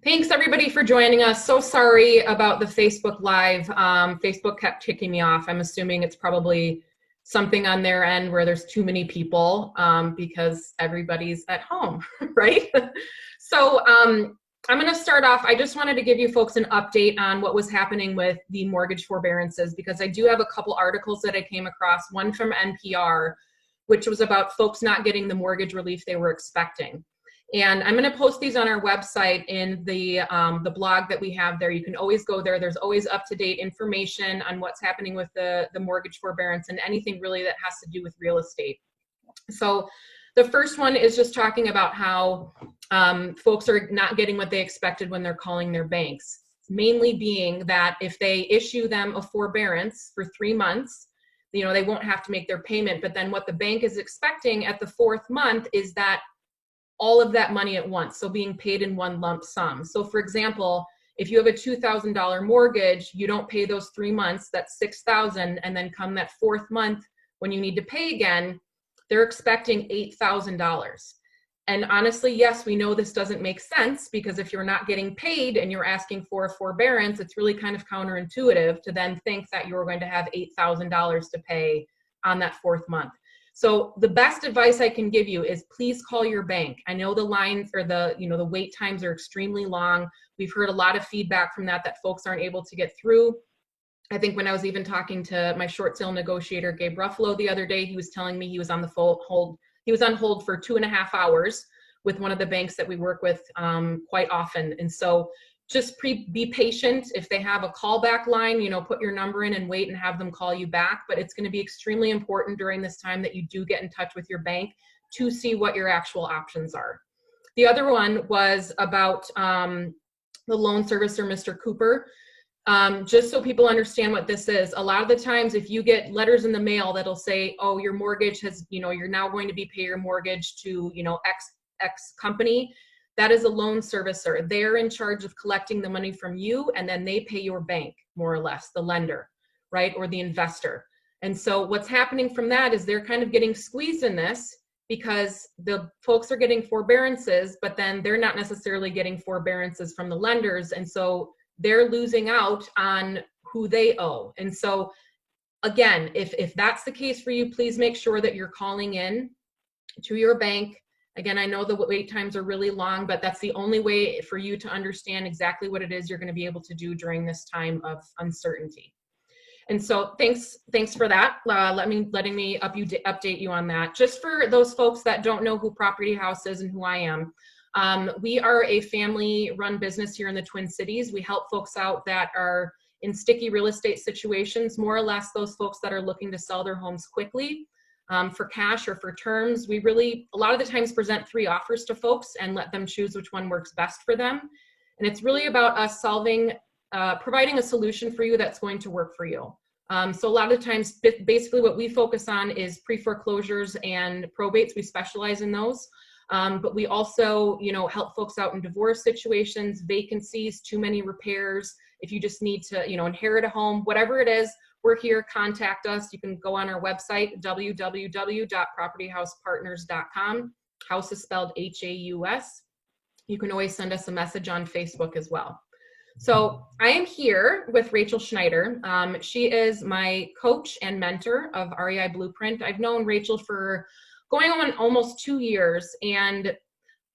Thanks everybody for joining us. So sorry about the Facebook Live. Facebook kept kicking me off. I'm assuming it's probably something on their end where there's too many people because everybody's at home, right? So I'm going to start off. I just wanted to give you folks an update on what was happening with the mortgage forbearances, because I do have a couple articles that I came across, one from NPR, which was about folks not getting the mortgage relief they were expecting. And I'm going to post these on our website in the blog that we have there. You can always go there. There's always up-to-date information on what's happening with the mortgage forbearance and anything really that has to do with real estate. So the first one is just talking about how folks are not getting what they expected when they're calling their banks, mainly being that if they issue them a forbearance for 3 months, they won't have to make their payment. But then what the bank is expecting at the 4th month is that all of that money at once, so being paid in one lump sum. So for example, if you have a $2,000 mortgage, you don't pay those 3 months, that's $6,000, and then come that 4th month when you need to pay again, they're expecting $8,000. And honestly, yes, we know this doesn't make sense, because if you're not getting paid and you're asking for a forbearance, it's really kind of counterintuitive to then think that you're going to have $8,000 to pay on that 4th month. So the best advice I can give you is please call your bank. I know the lines or the wait times are extremely long. We've heard a lot of feedback from that folks aren't able to get through. I think when I was even talking to my short sale negotiator, Gabe Ruffalo, the other day, he was telling me he was on hold. He was on hold for 2.5 hours with one of the banks that we work with quite often. And so just be patient. If they have a callback line, put your number in and wait and have them call you back. But it's going to be extremely important during this time that you do get in touch with your bank to see what your actual options are. The other one was about the loan servicer, Mr. Cooper. Just so people understand what this is, a lot of the times if you get letters in the mail that'll say, oh, your mortgage has, you're now going to be pay your mortgage to, X company, that is a loan servicer. They're in charge of collecting the money from you, and then they pay your bank, more or less, the lender, right, or the investor. And so what's happening from that is they're kind of getting squeezed in this because the folks are getting forbearances, but then they're not necessarily getting forbearances from the lenders. And so they're losing out on who they owe. And so again, if that's the case for you, please make sure that you're calling in to your bank. Again, I know the wait times are really long, but that's the only way for you to understand exactly what it is you're going to be able to do during this time of uncertainty. And so thanks for that. Letting me update you on that. Just for those folks that don't know who Property House is and who I am, we are a family-run business here in the Twin Cities. We help folks out that are in sticky real estate situations, more or less those folks that are looking to sell their homes quickly. For cash or for terms, we really, a lot of the times, present 3 offers to folks and let them choose which one works best for them. And it's really about us providing a solution for you that's going to work for you. So a lot of times, basically what we focus on is pre-foreclosures and probates. We specialize in those. But we also, help folks out in divorce situations, vacancies, too many repairs. If you just need to, inherit a home, whatever it is, we're here. Contact us. You can go on our website, www.propertyhousepartners.com. House is spelled H-A-U-S. You can always send us a message on Facebook as well. So I am here with Rachel Schneider. She is my coach and mentor of REI Blueprint. I've known Rachel for going on almost 2 years, and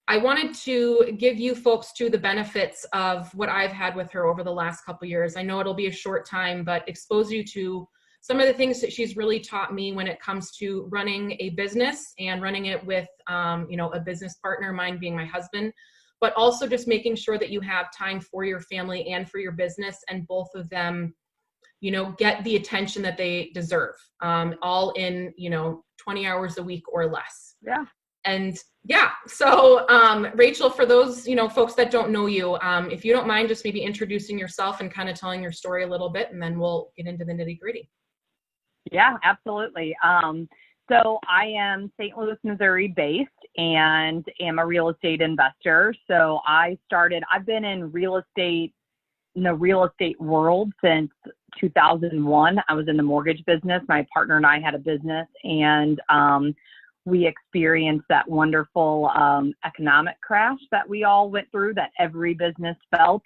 I wanted to give you folks too the benefits of what I've had with her over the last couple of years. I know it'll be a short time, but expose you to some of the things that she's really taught me when it comes to running a business and running it with, a business partner, mine being my husband, but also just making sure that you have time for your family and for your business, and both of them, get the attention that they deserve, all in, 20 hours a week or less. Yeah. And yeah, so Rachel, for those, folks that don't know you, if you don't mind just maybe introducing yourself and kind of telling your story a little bit, and then we'll get into the nitty gritty. Yeah, absolutely. So I am St. Louis, Missouri based and am a real estate investor. So I've been in the real estate world since 2001. I was in the mortgage business. My partner and I had a business, and we experienced that wonderful economic crash that we all went through, that every business felt.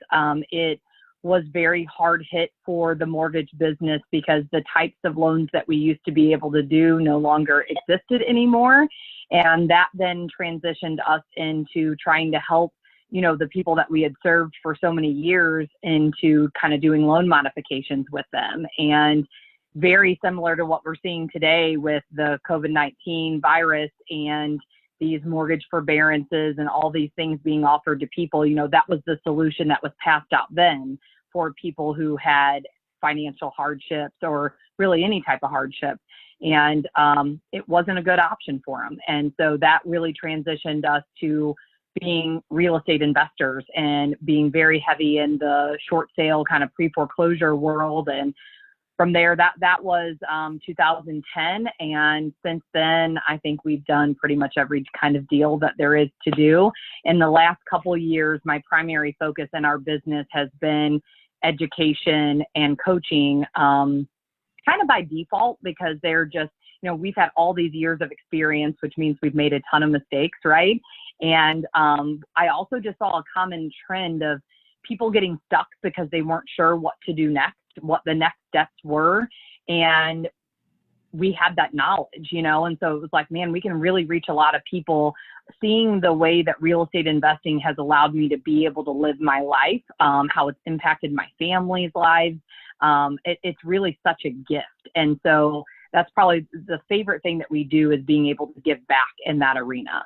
It was very hard hit for the mortgage business because the types of loans that we used to be able to do no longer existed anymore. And that then transitioned us into trying to help, the people that we had served for so many years into kind of doing loan modifications with them. And very similar to what we're seeing today with the COVID-19 virus and these mortgage forbearances and all these things being offered to people, that was the solution that was passed out then for people who had financial hardships or really any type of hardship. And it wasn't a good option for them. And so that really transitioned us to being real estate investors and being very heavy in the short sale kind of pre-foreclosure world. And from there, that was 2010. And since then, I think we've done pretty much every kind of deal that there is to do. In the last couple of years, my primary focus in our business has been education and coaching, kind of by default, because they're just, we've had all these years of experience, which means we've made a ton of mistakes, right? And I also just saw a common trend of people getting stuck because they weren't sure what to do next, what the next steps were. And we had that knowledge, and so it was like, man, we can really reach a lot of people. Seeing the way that real estate investing has allowed me to be able to live my life, how it's impacted my family's lives. It's really such a gift. And so that's probably the favorite thing that we do, is being able to give back in that arena.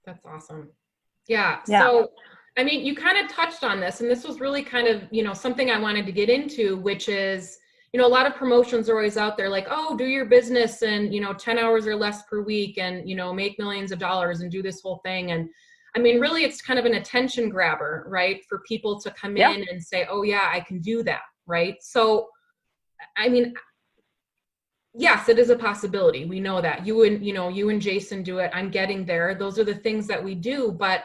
That's awesome. Yeah. So, I mean, you kind of touched on this, and this was really kind of, something I wanted to get into, which is, a lot of promotions are always out there like, oh, do your business in, 10 hours or less per week and, make millions of dollars and do this whole thing. And I mean, really, it's kind of an attention grabber, right? For people to come in and say, oh yeah, I can do that. Right. So, I mean, yes, it is a possibility. We know that you and Jason do it. I'm getting there. Those are the things that we do. But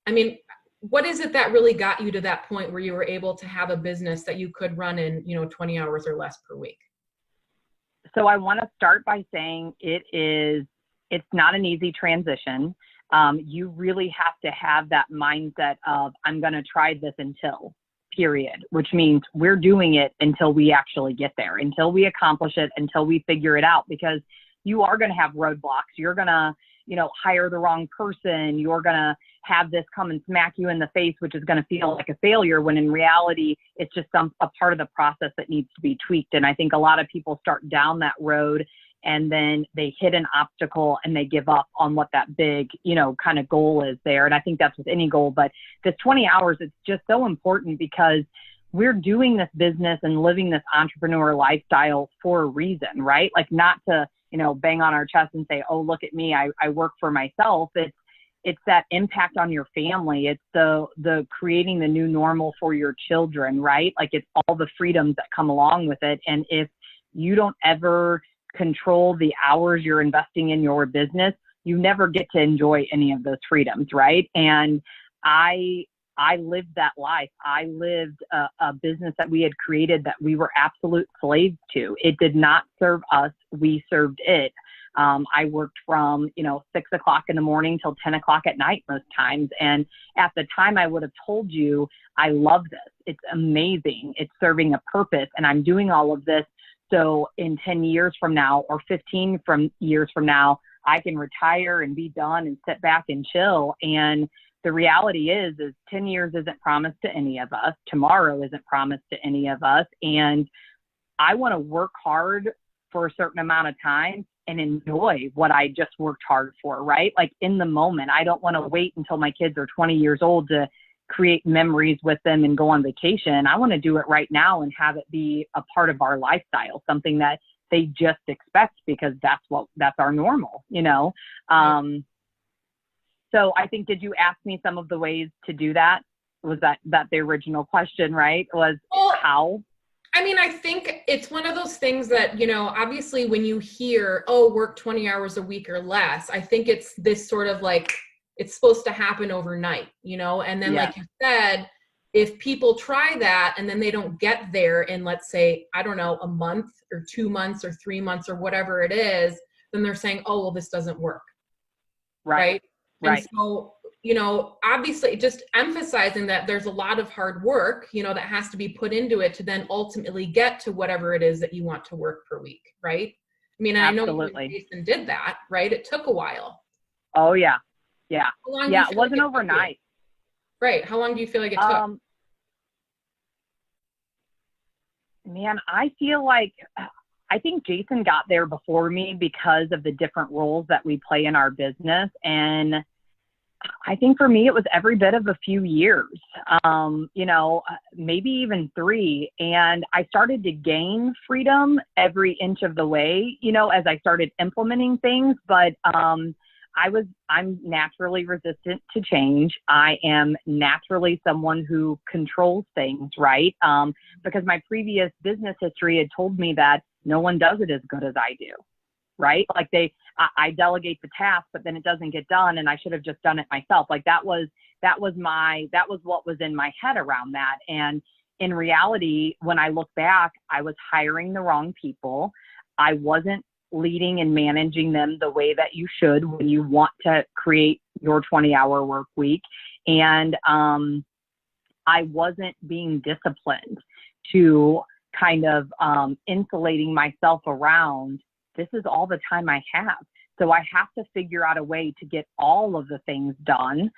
I mean, what is it that really got you to that point where you were able to have a business that you could run in, 20 hours or less per week? So I want to start by saying it's not an easy transition. You really have to have that mindset of, I'm going to try this until, period, which means we're doing it until we actually get there, until we accomplish it, until we figure it out, because you are going to have roadblocks. You're going to, hire the wrong person. You're going to have this come and smack you in the face, which is going to feel like a failure, when in reality, it's just a part of the process that needs to be tweaked. And I think a lot of people start down that road and then they hit an obstacle and they give up on what that big, kind of goal is there. And I think that's with any goal, but this 20 hours, it's just so important because we're doing this business and living this entrepreneur lifestyle for a reason, right? Like, not to, bang on our chest and say, oh, look at me, I work for myself. It's that impact on your family. It's the creating the new normal for your children, right? Like, it's all the freedoms that come along with it. And if you don't ever control the hours you're investing in your business, you never get to enjoy any of those freedoms, right? And I lived that life. I lived a business that we had created that we were absolute slaves to. It did not serve us. We served it. I worked from, 6 o'clock in the morning till 10 o'clock at night most times. And at the time I would have told you, I love this. It's amazing. It's serving a purpose. And I'm doing all of this so in 10 years from now or 15 years from now, I can retire and be done and sit back and chill. And the reality is 10 years isn't promised to any of us. Tomorrow isn't promised to any of us. And I want to work hard for a certain amount of time and enjoy what I just worked hard for, right? Like, in the moment. I don't want to wait until my kids are 20 years old to create memories with them and go on vacation. I want to do it right now and have it be a part of our lifestyle, something that they just expect because that's our normal, So I think, did you ask me some of the ways to do that? Was that the original question, right? How? I mean, I think it's one of those things that, obviously when you hear, oh, work 20 hours a week or less, I think it's this sort of like, it's supposed to happen overnight, and then like you said, if people try that and then they don't get there in, let's say, I don't know, a month or 2 months or 3 months or whatever it is, then they're saying, oh, well, this doesn't work. Right. And so, obviously just emphasizing that there's a lot of hard work, that has to be put into it to then ultimately get to whatever it is that you want to work per week. Right. I mean, I know you and Jason did that, right? It took a while. Oh yeah. Yeah. Yeah. It wasn't like overnight. Right. How long do you feel like it took? Man, I think Jason got there before me because of the different roles that we play in our business. And I think for me, it was every bit of a few years, maybe even 3. And I started to gain freedom every inch of the way, as I started implementing things. But I'm naturally resistant to change. I am naturally someone who controls things, right? Because my previous business history had told me that no one does it as good as I do, right? Like I delegate the task, but then it doesn't get done, and I should have just done it myself. Like that was what was in my head around that. And in reality, when I look back, I was hiring the wrong people. I wasn't leading and managing them the way that you should when you want to create your 20-hour work week. And I wasn't being disciplined to kind of insulating myself around, this is all the time I have. So I have to figure out a way to get all of the things done,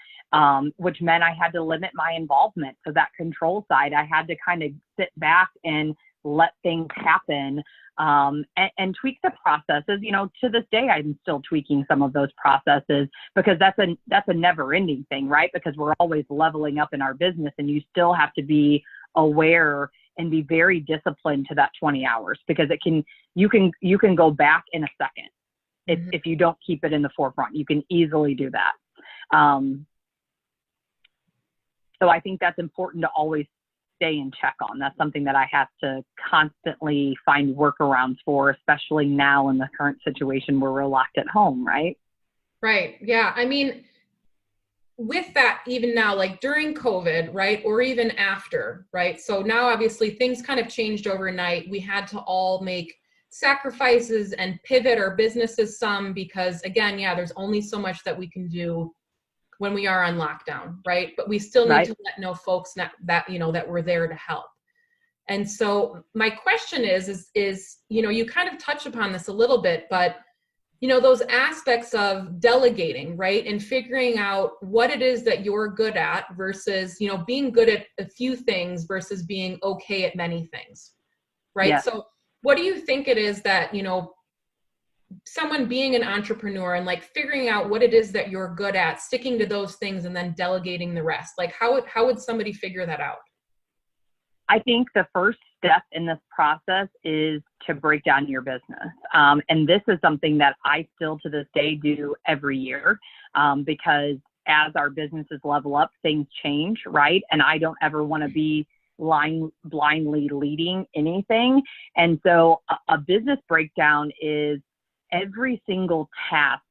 which meant I had to limit my involvement. So that control side, I had to kind of sit back and let things happen, and tweak the processes. To this day, I'm still tweaking some of those processes because that's a never ending thing, right? Because we're always leveling up in our business, and you still have to be aware and be very disciplined to that 20 hours because you can go back in a second. If you don't keep it in the forefront, you can easily do that. So I think that's important to always stay in check on. That's something that I have to constantly find workarounds for, especially now in the current situation where we're locked at home, right? Right. Yeah. I mean, with that, even now, like during COVID, right? Or even after, right? So now obviously things kind of changed overnight. We had to all make sacrifices and pivot our businesses some because again, there's only so much that we can do when we are on lockdown, right? But we still need to let folks know that, that we're there to help. And so my question is, you kind of touch upon this a little bit, but those aspects of delegating, right? And figuring out what it is that you're good at versus, being good at a few things versus being okay at many things, right? Yeah. So what do you think it is that, someone being an entrepreneur and like figuring out what it is that you're good at, sticking to those things and then delegating the rest? Like how would somebody figure that out? I think the first step in this process is to break down your business. And this is something that I still to this day do every year because as our businesses level up, things change, right? And I don't ever want to be blindly leading anything. And so a business breakdown is every single task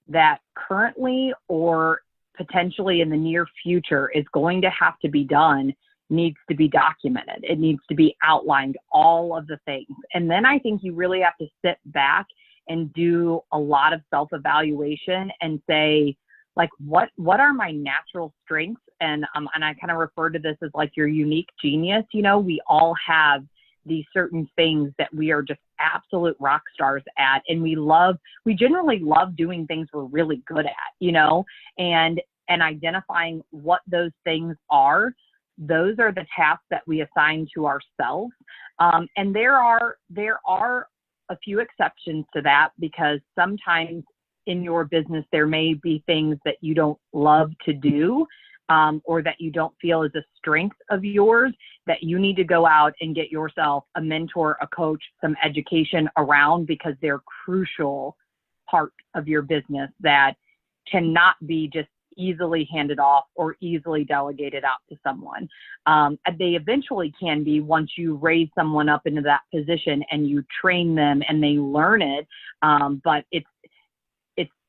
that currently or potentially in the near future is going to have to be done needs to be documented. It needs to be outlined, all of the things. And then I think you really have to sit back and do a lot of self-evaluation and say, like, what are my natural strengths? And I kind of refer to this as like your unique genius. We all have these certain things that we are just absolute rock stars at. And we generally love doing things we're really good at, and identifying what those things are. Those are the tasks that we assign to ourselves. And there are a few exceptions to that because sometimes in your business, there may be things that you don't love to do or that you don't feel is a strength of yours that you need to go out and get yourself a mentor, a coach, some education around because they're crucial part of your business that cannot be just easily handed off or easily delegated out to someone. They eventually can be once you raise someone up into that position and you train them and they learn it. But it's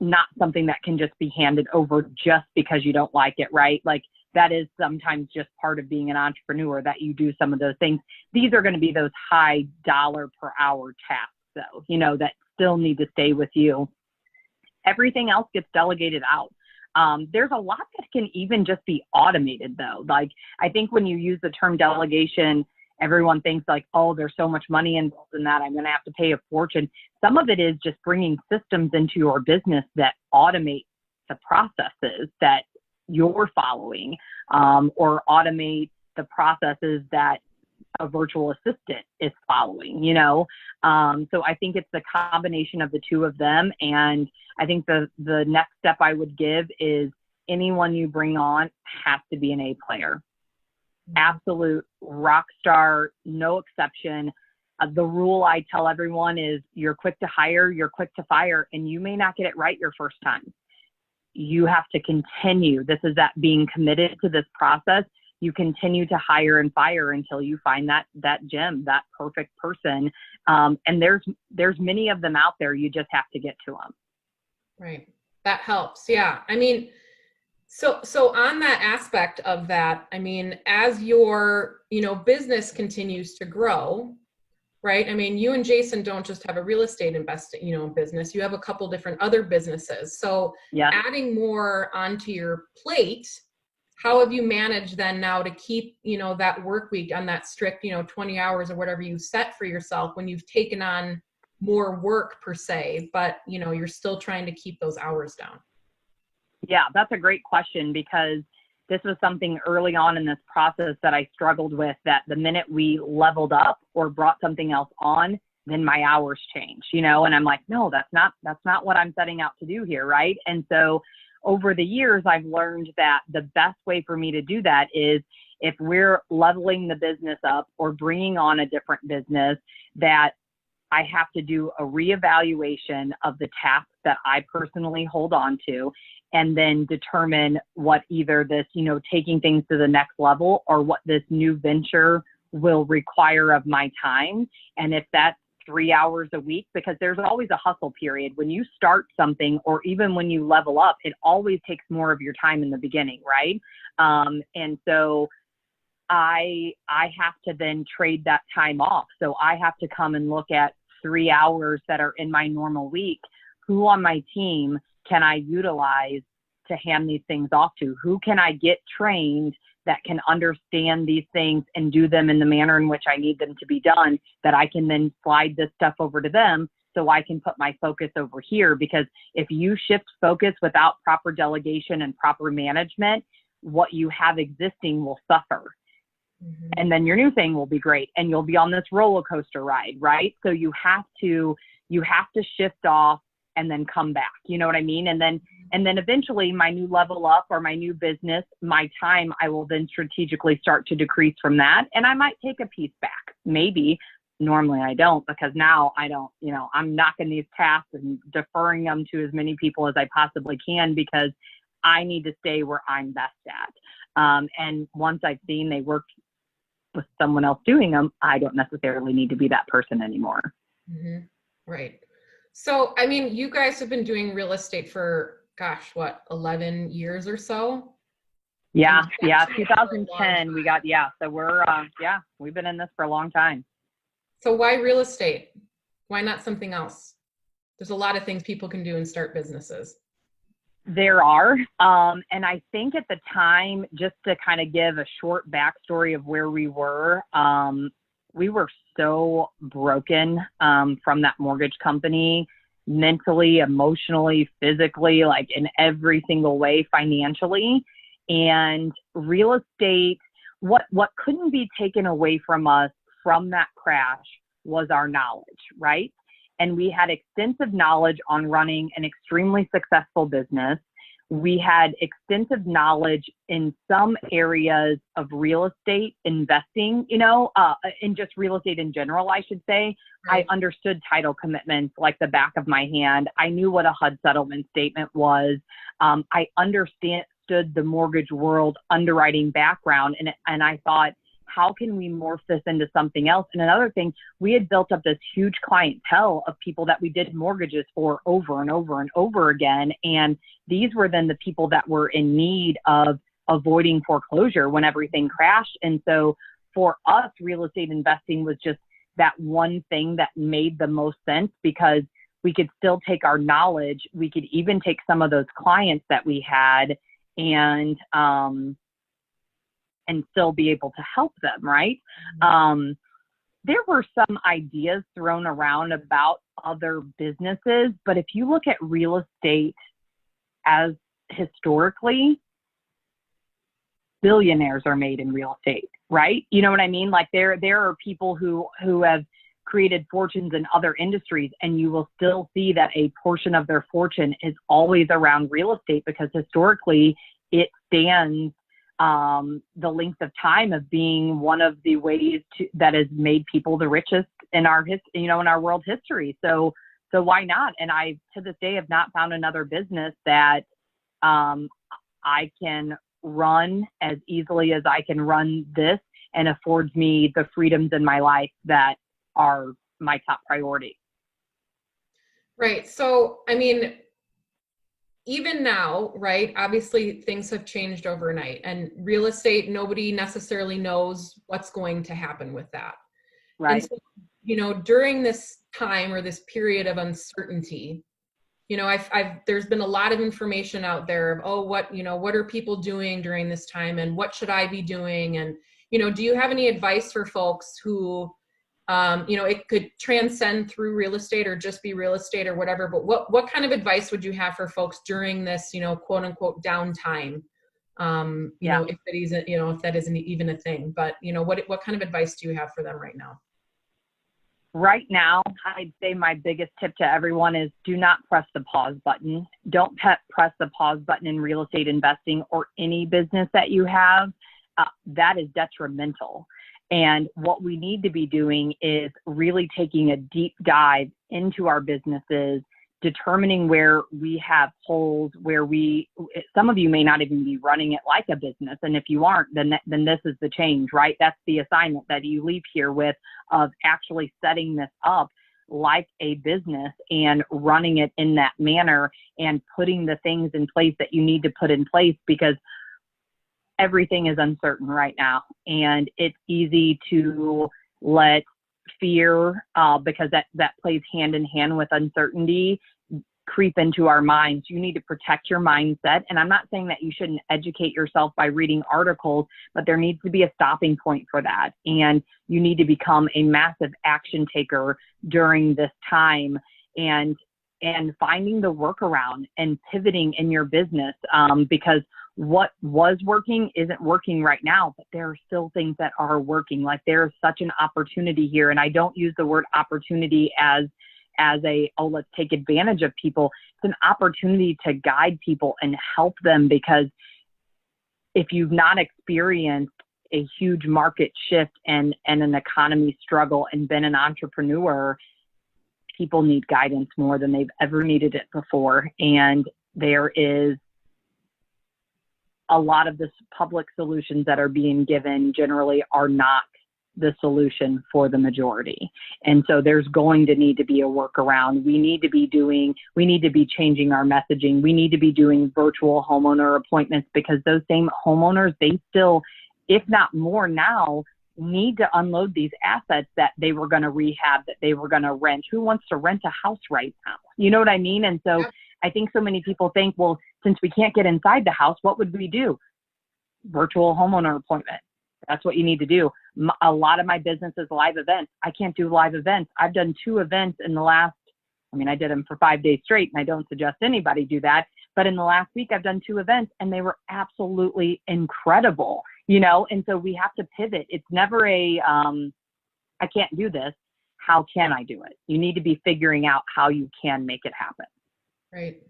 not something that can just be handed over just because you don't like it, right? Like that is sometimes just part of being an entrepreneur that you do some of those things. These are going to be those high dollar per hour tasks though, that still need to stay with you. Everything else gets delegated out. There's a lot that can even just be automated though. Like, I think when you use the term delegation, everyone thinks like, oh, there's so much money involved in that, I'm going to have to pay a fortune. Some of it is just bringing systems into your business that automate the processes that you're following, or automate the processes that a virtual assistant is following, you know? So I think it's the combination of the two of them. And I think the next step I would give is anyone you bring on has to be an A player. Absolute rock star, no exception. The rule I tell everyone is you're quick to hire, you're quick to fire, and you may not get it right your first time. You have to continue. This is that being committed to this process. You continue to hire and fire until you find that gem, that perfect person. And there's many of them out there. You just have to get to them. Right. That helps. Yeah. I mean, so on that aspect of that, I mean, as your, business continues to grow, right? I mean, you and Jason don't just have a real estate investing, business. You have a couple different other businesses. So yeah. Adding more onto your plate, how have you managed then now to keep, that work week on that strict, 20 hours or whatever you set for yourself when you've taken on more work per se, but, you're still trying to keep those hours down? Yeah, that's a great question, because this was something early on in this process that I struggled with, that the minute we leveled up or brought something else on, then my hours changed, and I'm like, no, that's not what I'm setting out to do here. Right. And so over the years, I've learned that the best way for me to do that is if we're leveling the business up or bringing on a different business, that I have to do a reevaluation of the tasks that I personally hold on to, and then determine what either this, taking things to the next level, or what this new venture will require of my time. And if that's 3 hours a week, because there's always a hustle period. When you start something, or even when you level up, it always takes more of your time in the beginning, right? And so I have to then trade that time off. So I have to come and look at 3 hours that are in my normal week. Who on my team can I utilize to hand these things off to? Who can I get trained that can understand these things and do them in the manner in which I need them to be done, that I can then slide this stuff over to them so I can put my focus over here? Because if you shift focus without proper delegation and proper management, what you have existing will suffer. Mm-hmm. And then your new thing will be great, and you'll be on this roller coaster ride, right? So you have to shift off and then come back. You know what I mean? And then eventually my new level up or my new business, my time, I will then strategically start to decrease from that. And I might take a piece back. Maybe. Normally I don't, because now I don't, I'm knocking these tasks and deferring them to as many people as I possibly can, because I need to stay where I'm best at. And once I've seen they work with someone else doing them, I don't necessarily need to be that person anymore. Mm-hmm. Right. So, I mean, you guys have been doing real estate for, 11 years or so? Yeah. 2010 we got, so we're, we've been in this for a long time. So why real estate? Why not something else? There's a lot of things people can do and start businesses. There are. And I think at the time, just to kind of give a short backstory of where we were so broken from that mortgage company, mentally, emotionally, physically, like in every single way, financially. And real estate, what couldn't be taken away from us from that crash was our knowledge, right? And we had extensive knowledge on running an extremely successful business. We had extensive knowledge in some areas of real estate investing, in just real estate in general, I should say. Right. I understood title commitments like the back of my hand. I knew what a HUD settlement statement was. I understood the mortgage world underwriting background. And I thought, how can we morph this into something else? And another thing, we had built up this huge clientele of people that we did mortgages for over and over and over again. And these were then the people that were in need of avoiding foreclosure when everything crashed. And so for us, real estate investing was just that one thing that made the most sense, because we could still take our knowledge. We could even take some of those clients that we had and still be able to help them, right? There were some ideas thrown around about other businesses, but if you look at real estate as historically, billionaires are made in real estate, right? You know what I mean? Like there are people who have created fortunes in other industries, and you will still see that a portion of their fortune is always around real estate because historically it stands the length of time of being one of the ways that has made people the richest in our in our world history. So why not? And I, to this day, have not found another business that I can run as easily as I can run this and affords me the freedoms in my life that are my top priority. Right. So, I mean, even now, right, obviously things have changed overnight, and real estate, nobody necessarily knows what's going to happen with that. Right. And so, during this time or this period of uncertainty, there's been a lot of information out there of, what are people doing during this time and what should I be doing? And, do you have any advice for folks who, it could transcend through real estate or just be real estate or whatever, but what kind of advice would you have for folks during this, quote unquote downtime? If that isn't, if that isn't even a thing, but what kind of advice do you have for them right now? Right now, I'd say my biggest tip to everyone is do not press the pause button. Don't press the pause button in real estate investing or any business that you have. That is detrimental. And what we need to be doing is really taking a deep dive into our businesses, determining where we have holes, some of you may not even be running it like a business. And if you aren't, then this is the change, right? That's the assignment that you leave here with, of actually setting this up like a business and running it in that manner and putting the things in place that you need to put in place, because everything is uncertain right now. And it's easy to let fear, because that plays hand in hand with uncertainty, creep into our minds. You need to protect your mindset. And I'm not saying that you shouldn't educate yourself by reading articles, but there needs to be a stopping point for that. And you need to become a massive action taker during this time, and finding the workaround and pivoting in your business, because what was working isn't working right now, but there are still things that are working. Like there is such an opportunity here. And I don't use the word opportunity as let's take advantage of people. It's an opportunity to guide people and help them, because if you've not experienced a huge market shift and an economy struggle and been an entrepreneur, people need guidance more than they've ever needed it before. And there is a lot of the public solutions that are being given generally are not the solution for the majority. And so there's going to need to be a workaround. We need to be changing our messaging. We need to be doing virtual homeowner appointments, because those same homeowners, they still, if not more now, need to unload these assets that they were going to rehab, that they were going to rent. Who wants to rent a house right now? You know what I mean? And so I think so many people think, well, since we can't get inside the house, what would we do? Virtual homeowner appointment. That's what you need to do. A lot of my business is live events. I can't do live events. I've done 2 events in the last, I did them for 5 days straight, and I don't suggest anybody do that. But in the last week, I've done 2 events, and they were absolutely incredible, and so we have to pivot. It's never I can't do this. How can I do it? You need to be figuring out how you can make it happen. Right.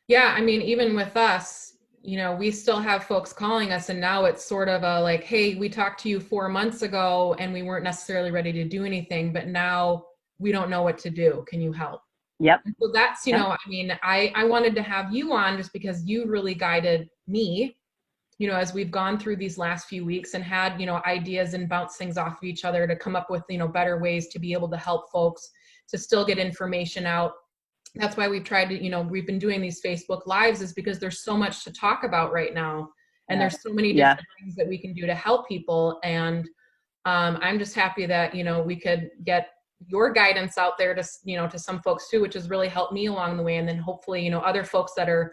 Yeah. Even with us, we still have folks calling us, and now it's sort of a like, hey, we talked to you 4 months ago and we weren't necessarily ready to do anything, but now we don't know what to do. Can you help? Yep. And so that's, I wanted to have you on just because you really guided me, as we've gone through these last few weeks and had, ideas and bounce things off of each other to come up with, better ways to be able to help folks to still get information out. That's why we've tried to, we've been doing these Facebook Lives, is because there's so much to talk about right now. And there's so many different things that we can do to help people. And I'm just happy that, we could get your guidance out there to, to some folks too, which has really helped me along the way. And then hopefully, other folks that are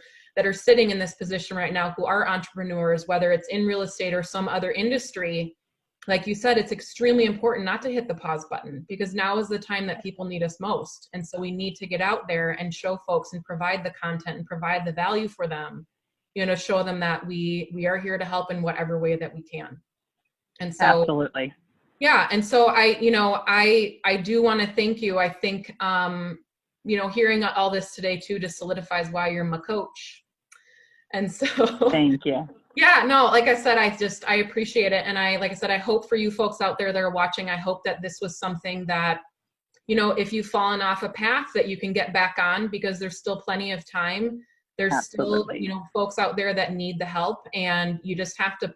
sitting in this position right now who are entrepreneurs, whether it's in real estate or some other industry, like you said, it's extremely important not to hit the pause button, because now is the time that people need us most. And so we need to get out there and show folks and provide the content and provide the value for them, show them that we are here to help in whatever way that we can. And so, absolutely. yeah. And so I do want to thank you. I think, hearing all this today too, just solidifies why you're my coach. And so thank you. Yeah, no, like I said, I appreciate it. And like I said, I hope for you folks out there that are watching, I hope that this was something that, if you've fallen off a path, that you can get back on, because there's still plenty of time. There's Absolutely. still, folks out there that need the help, and you just have to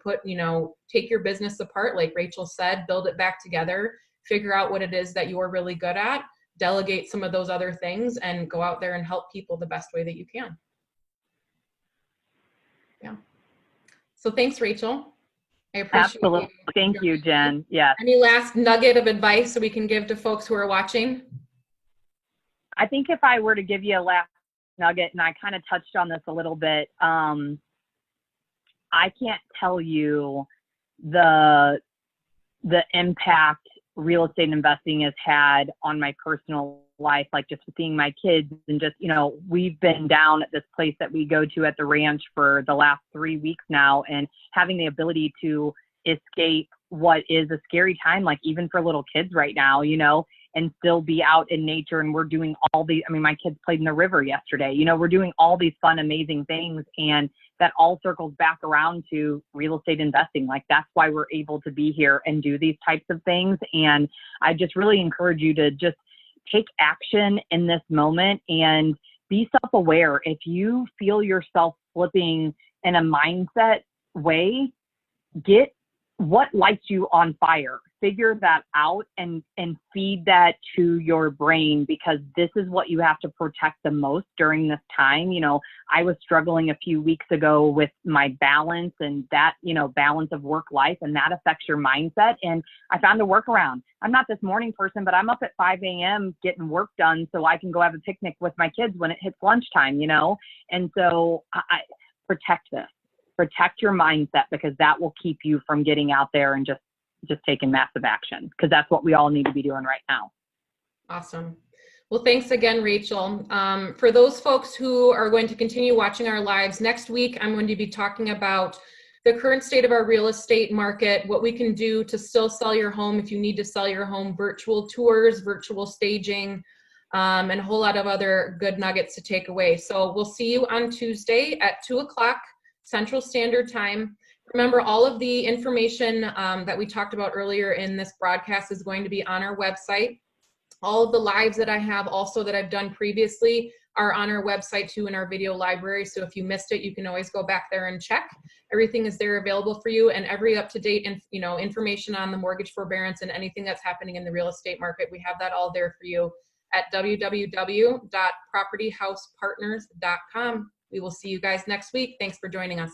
take your business apart. Like Rachel said, build it back together, figure out what it is that you're really good at, delegate some of those other things, and go out there and help people the best way that you can. Yeah. So thanks, Rachel. I appreciate Absolutely. it. Thank you, Jen. Yes. Any last nugget of advice so we can give to folks who are watching? I think if I were to give you a last nugget, and I kind of touched on this a little bit, I can't tell you the impact real estate investing has had on my personal life, like just seeing my kids, and just, we've been down at this place that we go to at the ranch for the last 3 weeks now, and having the ability to escape what is a scary time, like even for little kids right now, and still be out in nature. And we're doing my kids played in the river yesterday, we're doing all these fun, amazing things. And that all circles back around to real estate investing. Like, that's why we're able to be here and do these types of things. And I just really encourage you to just take action in this moment and be self-aware. If you feel yourself slipping in a mindset way, get what lights you on fire. Figure that out and feed that to your brain, because this is what you have to protect the most during this time. I was struggling a few weeks ago with my balance, and that, balance of work life, and that affects your mindset. And I found a workaround. I'm not this morning person, but I'm up at 5 a.m. getting work done so I can go have a picnic with my kids when it hits lunchtime, And so I protect this. Protect your mindset, because that will keep you from getting out there and just taking massive action, because that's what we all need to be doing right now. Awesome. Well, thanks again, Rachel. For those folks who are going to continue watching our lives, next week I'm going to be talking about the current state of our real estate market, what we can do to still sell your home if you need to sell your home, virtual tours, virtual staging, and a whole lot of other good nuggets to take away. So we'll see you on Tuesday at 2:00 Central Standard Time. Remember, all of the information that we talked about earlier in this broadcast is going to be on our website. All of the lives that I have also that I've done previously are on our website too, in our video library. So if you missed it, you can always go back there and check. Everything is there available for you, and every up-to-date information on the mortgage forbearance and anything that's happening in the real estate market. We have that all there for you at www.propertyhousepartners.com. We will see you guys next week. Thanks for joining us.